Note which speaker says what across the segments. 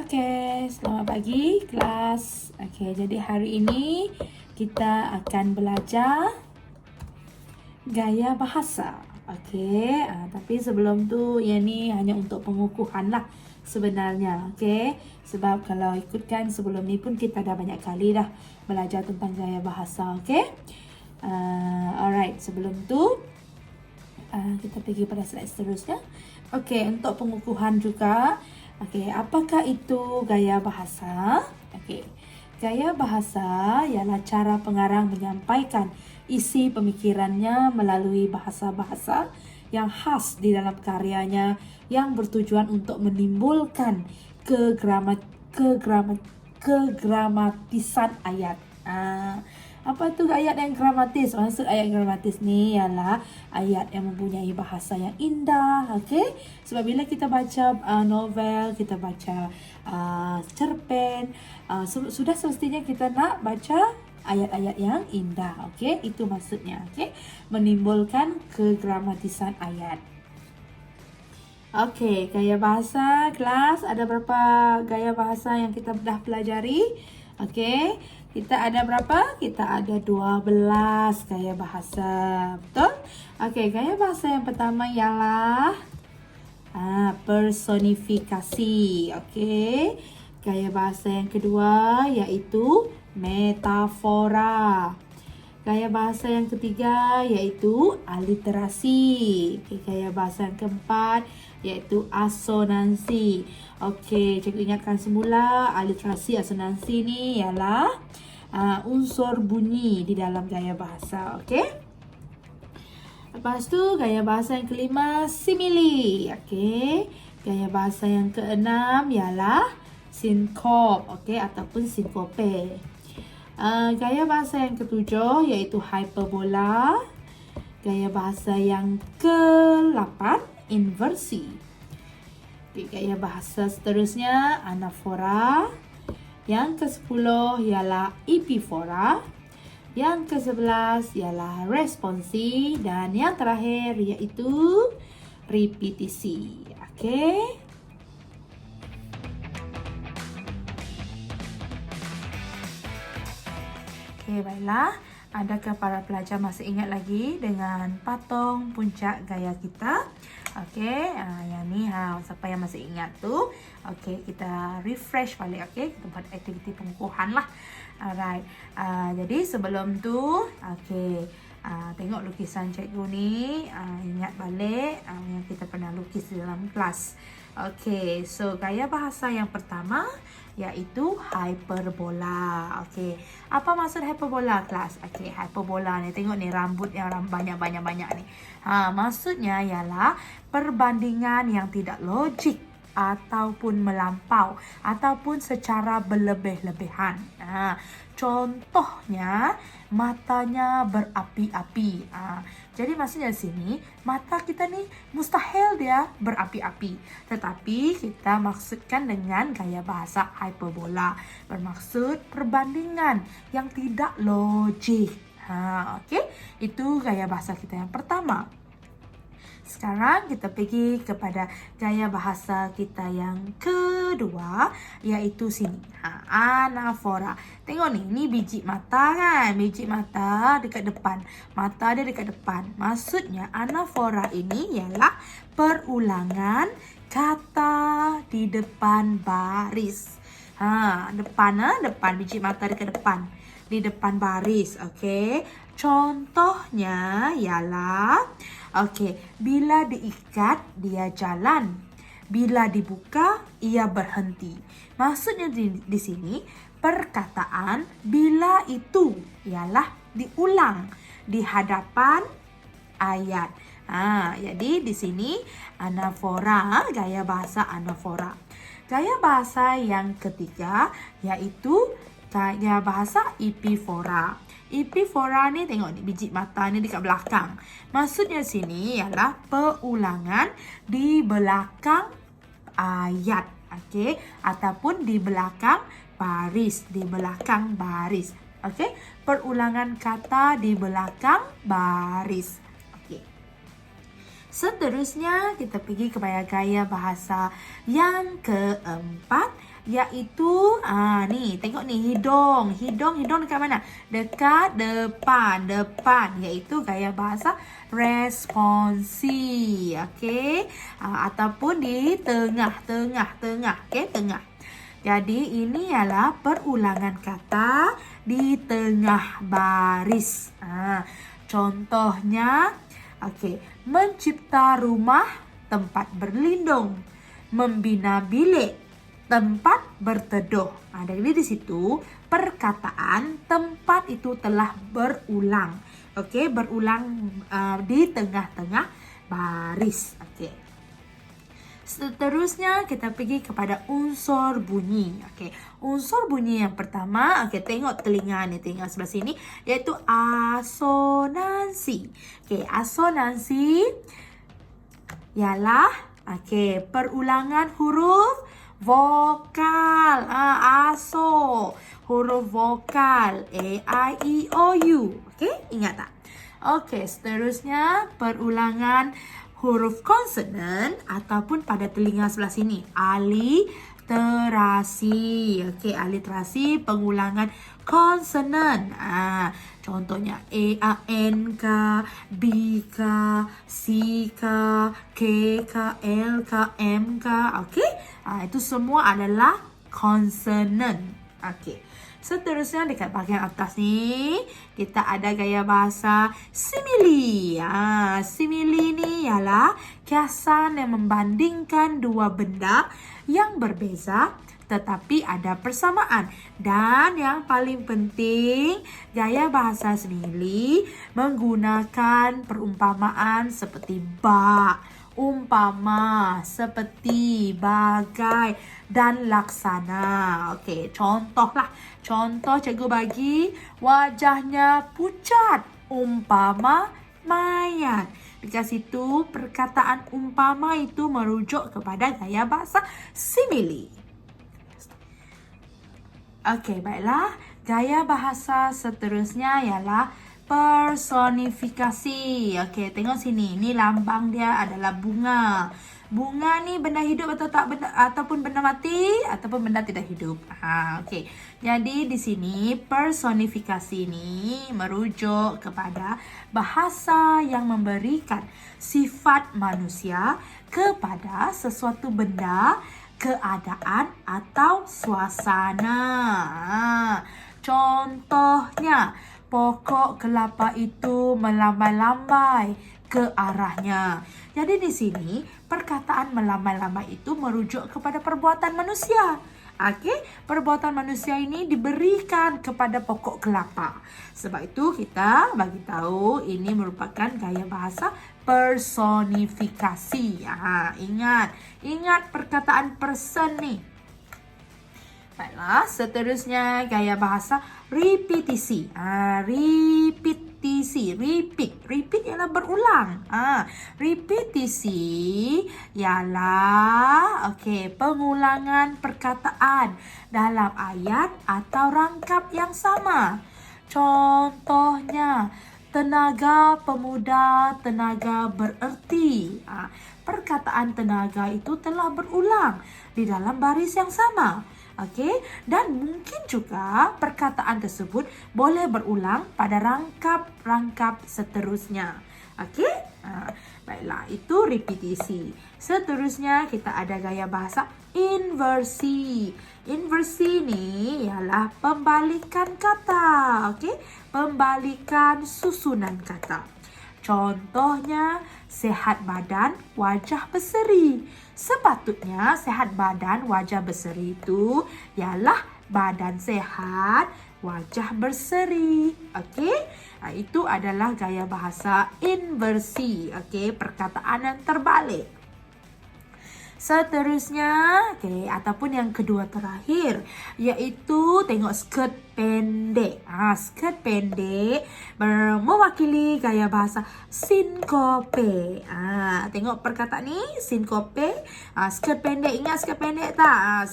Speaker 1: Okey, selamat pagi kelas. Okey, jadi hari ini kita akan belajar gaya bahasa. Okey, tapi sebelum tu yang ni hanya untuk pengukuhan lah sebenarnya. Okey, sebab kalau ikutkan sebelum ni pun kita dah banyak kali dah belajar tentang gaya bahasa. Okey. Alright, sebelum tu kita pergi pada slide seterusnya. Okey, untuk pengukuhan juga. Okey, apakah itu gaya bahasa? Okey, gaya bahasa ialah cara pengarang menyampaikan isi pemikirannya melalui bahasa-bahasa yang khas di dalam karyanya yang bertujuan untuk menimbulkan kegramatisan ayat. Apa tu ayat yang gramatis? Maksud ayat gramatis ni ialah ayat yang mempunyai bahasa yang indah. Okey? Sebab bila kita baca novel, kita baca cerpen, sudah semestinya kita nak baca ayat-ayat yang indah. Okey? Itu maksudnya. Okey? Menimbulkan kegramatisan ayat. Okey, gaya bahasa kelas. Ada berapa gaya bahasa yang kita dah pelajari? Okey, kita ada berapa? Kita ada 12 gaya bahasa. Betul? Okey, gaya bahasa yang pertama ialah personifikasi. Okey. Gaya bahasa yang kedua iaitu metafora. Gaya bahasa yang ketiga iaitu aliterasi. Okay, gaya bahasa yang keempat iaitu asonansi. Okey, cikgu ingatkan semula aliterasi, asonansi ni ialah unsur bunyi di dalam gaya bahasa. Okey. Lepas tu gaya bahasa yang kelima simile. Okey. Gaya bahasa yang keenam ialah sinkop, okey, ataupun sinkope. Gaya bahasa yang ketujuh iaitu hyperbola. Gaya bahasa yang ke-8 inversi. Okay, gaya bahasa seterusnya anafora. Yang ke-10 ialah epifora. Yang ke-11 ialah responsi. Dan yang terakhir iaitu repetisi. Okey. Okey, baiklah. Adakah para pelajar masih ingat lagi dengan patung puncak gaya kita? Okey, yang ni siapa yang masih ingat tu? Okey, kita refresh balik. Okey, kita buat aktiviti pengukuhan lah. Alright. Jadi sebelum tu, okey, tengok lukisan cikgu ni, ingat balik yang kita pernah lukis di dalam kelas. Okey, so gaya bahasa yang pertama iaitu hyperbola. Okey, apa maksud hyperbola kelas? Okey, hyperbola ni tengok ni rambut yang banyak ni. Maksudnya ialah perbandingan yang tidak logik ataupun melampau ataupun secara berlebih-lebihan. Contohnya matanya berapi-api. Jadi maksudnya di sini mata kita ni mustahil dia berapi-api. Tetapi kita maksudkan dengan gaya bahasa hyperbola. Bermaksud perbandingan yang tidak logik. Okey, itu gaya bahasa kita yang pertama. Sekarang kita pergi kepada gaya bahasa kita yang kedua, iaitu sini. Anafora. Tengok ni biji mata kan? Biji mata dekat depan. Mata dia dekat depan. Maksudnya anafora ini ialah perulangan kata di depan baris. Depan biji mata dekat depan. Di depan baris, okey. Contohnya ialah bila diikat dia jalan. Bila dibuka ia berhenti. Maksudnya di sini perkataan bila itu ialah diulang di hadapan ayat. Jadi di sini anafora, gaya bahasa anafora. Gaya bahasa yang ketiga iaitu gaya bahasa epifora. Epifora ni tengok ni biji mata ni dekat belakang. Maksudnya sini ialah perulangan di belakang ayat. Okey, ataupun di belakang baris, Okey, perulangan kata di belakang baris. Okey. Seterusnya kita pergi kepada gaya bahasa yang keempat Yaitu nih, tengok nih, hidung. Hidung dekat mana? Dekat depan. Yaitu gaya bahasa responsi. Okey. Ataupun di tengah. Okey, tengah. Jadi ini ialah perulangan kata di tengah baris. Contohnya, okey, mencipta rumah, tempat berlindung. Membina bilik, tempat berteduh. Jadi di situ perkataan tempat itu telah berulang. Okey, berulang di tengah-tengah baris. Okey. Seterusnya kita pergi kepada unsur bunyi. Okey, unsur bunyi yang pertama, tengok telinga ni, telinga sebelah sini, iaitu asonansi. Okey, asonansi ialah perulangan huruf vokal. Huruf vokal A, I, E, O, U. Okey, ingat tak? Okey, seterusnya perulangan huruf konsonan ataupun pada telinga sebelah sini, aliterasi. Okey, aliterasi pengulangan konsonan. Contohnya A, A, N, K, B, K, C, K, K, K, L, K, M, K. Okey, itu semua adalah konsonan. Okey. Seterusnya dekat bahagian atas ni, kita ada gaya bahasa simili. Simili ni ialah kiasan yang membandingkan dua benda yang berbeza tetapi ada persamaan. Dan yang paling penting, gaya bahasa simili menggunakan perumpamaan seperti bak, umpama, seperti, bagai dan laksana. Okey, contohlah. Contoh cikgu bagi, wajahnya pucat, umpama mayat. Dekat situ perkataan umpama itu merujuk kepada gaya bahasa simili. Okey, baiklah. Gaya bahasa seterusnya ialah personifikasi. Okey, tengok sini. Ni lambang dia adalah bunga. Bunga ni benda hidup atau tak benda, ataupun benda mati ataupun benda tidak hidup. Okey. Jadi di sini personifikasi ni merujuk kepada bahasa yang memberikan sifat manusia kepada sesuatu benda, keadaan atau suasana. Contohnya, pokok kelapa itu melambai-lambai ke arahnya. Jadi di sini perkataan melambai-lambai itu merujuk kepada perbuatan manusia. Okey, perbuatan manusia ini diberikan kepada pokok kelapa. Sebab itu kita bagi tahu ini merupakan gaya bahasa personifikasi. Ingat perkataan person ni. Baiklah, seterusnya gaya bahasa repetisi. Repeat ialah berulang. Repetisi ialah pengulangan perkataan dalam ayat atau rangkap yang sama. Contohnya, tenaga pemuda, tenaga bererti. Perkataan tenaga itu telah berulang di dalam baris yang sama. Okey, dan mungkin juga perkataan tersebut boleh berulang pada rangkap-rangkap seterusnya. Okey? Baiklah, itu repetisi. Seterusnya kita ada gaya bahasa inversi. Inversi ni ialah pembalikan kata. Okey? Pembalikan susunan kata. Contohnya, sehat badan, wajah berseri. Sepatutnya sehat badan, wajah berseri itu ialah badan sehat, wajah berseri. Okey? Itu adalah gaya bahasa inversi. Okey, perkataan yang terbalik. Seterusnya, ataupun yang kedua terakhir, iaitu tengok skirt pendek. Skirt pendek mewakili gaya bahasa sinkope. Tengok perkataan ni, sinkope. Skirt pendek, ingat skirt pendek tak?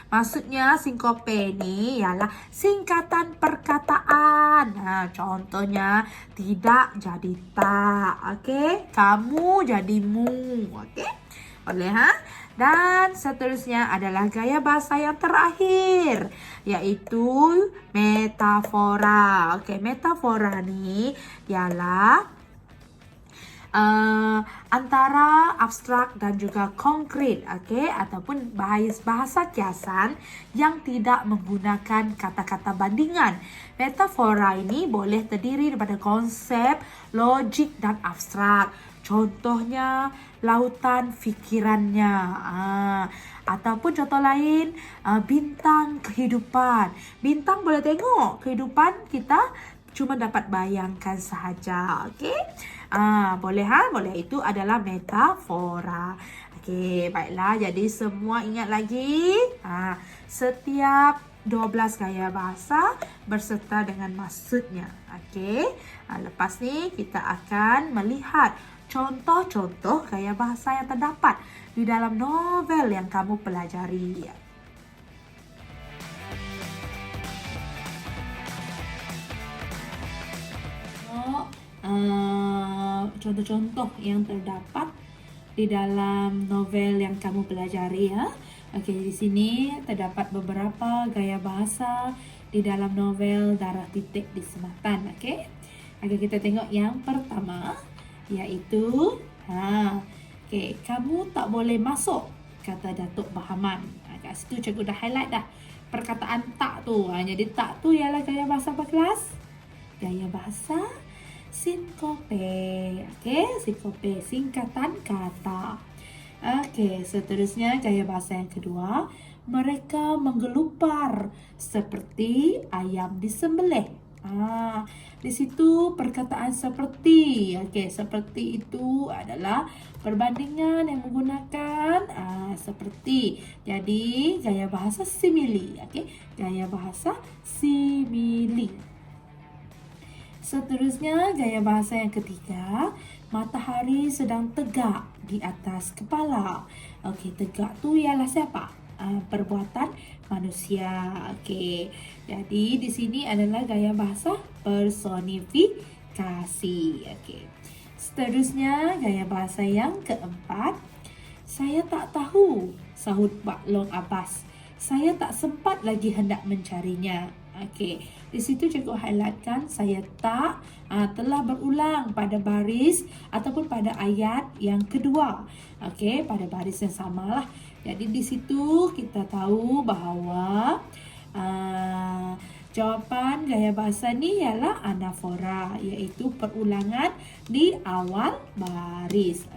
Speaker 1: Maksudnya sinkope ni ialah singkatan perkataan. Contohnya, tidak jadi tak. Okey, kamu jadi mu. Okey? Boleh Dan seterusnya adalah gaya bahasa yang terakhir, yaitu metafora. Oke, metafora ni ialah antara abstrak dan juga konkret, ataupun bahasa kiasan yang tidak menggunakan kata-kata bandingan. Metafora ini boleh terdiri daripada konsep, logik dan abstrak. Contohnya lautan fikirannya, ataupun contoh lain bintang kehidupan. Bintang boleh tengok, kehidupan kita cuma dapat bayangkan sahaja. Boleh boleh, itu adalah metafora. Baiklah, jadi semua ingat lagi, setiap 12 gaya bahasa berserta dengan maksudnya. Lepas ni kita akan melihat contoh-contoh gaya bahasa yang terdapat di dalam novel yang kamu pelajari. Contoh-contoh yang terdapat di dalam novel yang kamu pelajari, ya. Di sini terdapat beberapa gaya bahasa di dalam novel Darah Titik di Sematan. Kita tengok yang pertama, iaitu kamu tak boleh masuk, kata Datuk Bahaman. Kat situ cikgu dah highlight dah perkataan tak tu. Jadi tak tu ialah gaya bahasa apa kelas? Gaya bahasa sinkope. Sinkope, singkatan kata. Seterusnya gaya bahasa yang kedua, mereka menggelupar seperti ayam disembelih. Di situ perkataan seperti. Seperti itu adalah perbandingan yang menggunakan seperti. Jadi gaya bahasa simili. Gaya bahasa simili. Seterusnya gaya bahasa yang ketiga, matahari sedang tegak di atas kepala. Tegak tu ialah siapa? Perbuatan manusia. Jadi di sini adalah gaya bahasa personifikasi. Seterusnya gaya bahasa yang keempat, saya tak tahu, sahut Pak Long Abbas. Saya tak sempat lagi hendak mencarinya. Di situ cikgu highlightkan saya tak telah berulang pada baris ataupun pada ayat yang kedua. Pada baris yang samalah. Jadi di situ kita tahu bahawa jawapan gaya bahasa ni ialah anafora, iaitu perulangan di awal baris.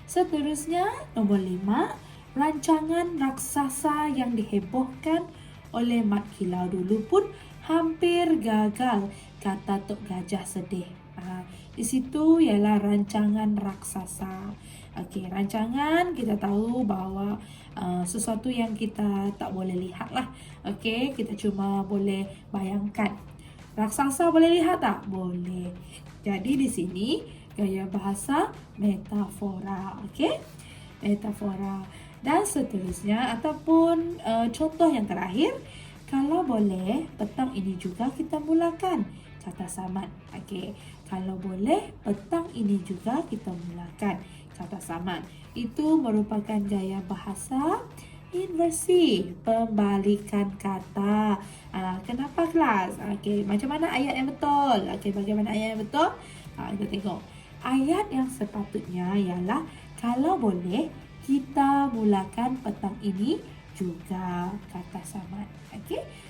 Speaker 1: Seterusnya nombor 5, rancangan raksasa yang dihebohkan oleh Mat Kilau dulu pun hampir gagal, kata Tok Gajah sedih. Di situ ialah rancangan raksasa. Rancangan kita tahu bahawa sesuatu yang kita tak boleh lihat lah. Kita cuma boleh bayangkan. Raksasa boleh lihat tak? Boleh. Jadi di sini gaya bahasa metafora. Metafora. Dan seterusnya ataupun contoh yang terakhir, kalau boleh petang ini juga kita mulakan, kata Samad. Kalau boleh petang ini juga kita mulakan, kata Samad. Itu merupakan gaya bahasa inversi, pembalikan kata. Kenapa kelas? Macam mana ayat yang betul? Bagaimana ayat yang betul? Kita tengok. Ayat yang sepatutnya ialah kalau boleh kita mulakan petang ini juga, kata Samad.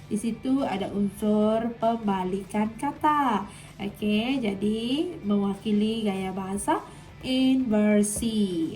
Speaker 1: Di situ ada unsur pembalikan kata. Jadi mewakili gaya bahasa inversi.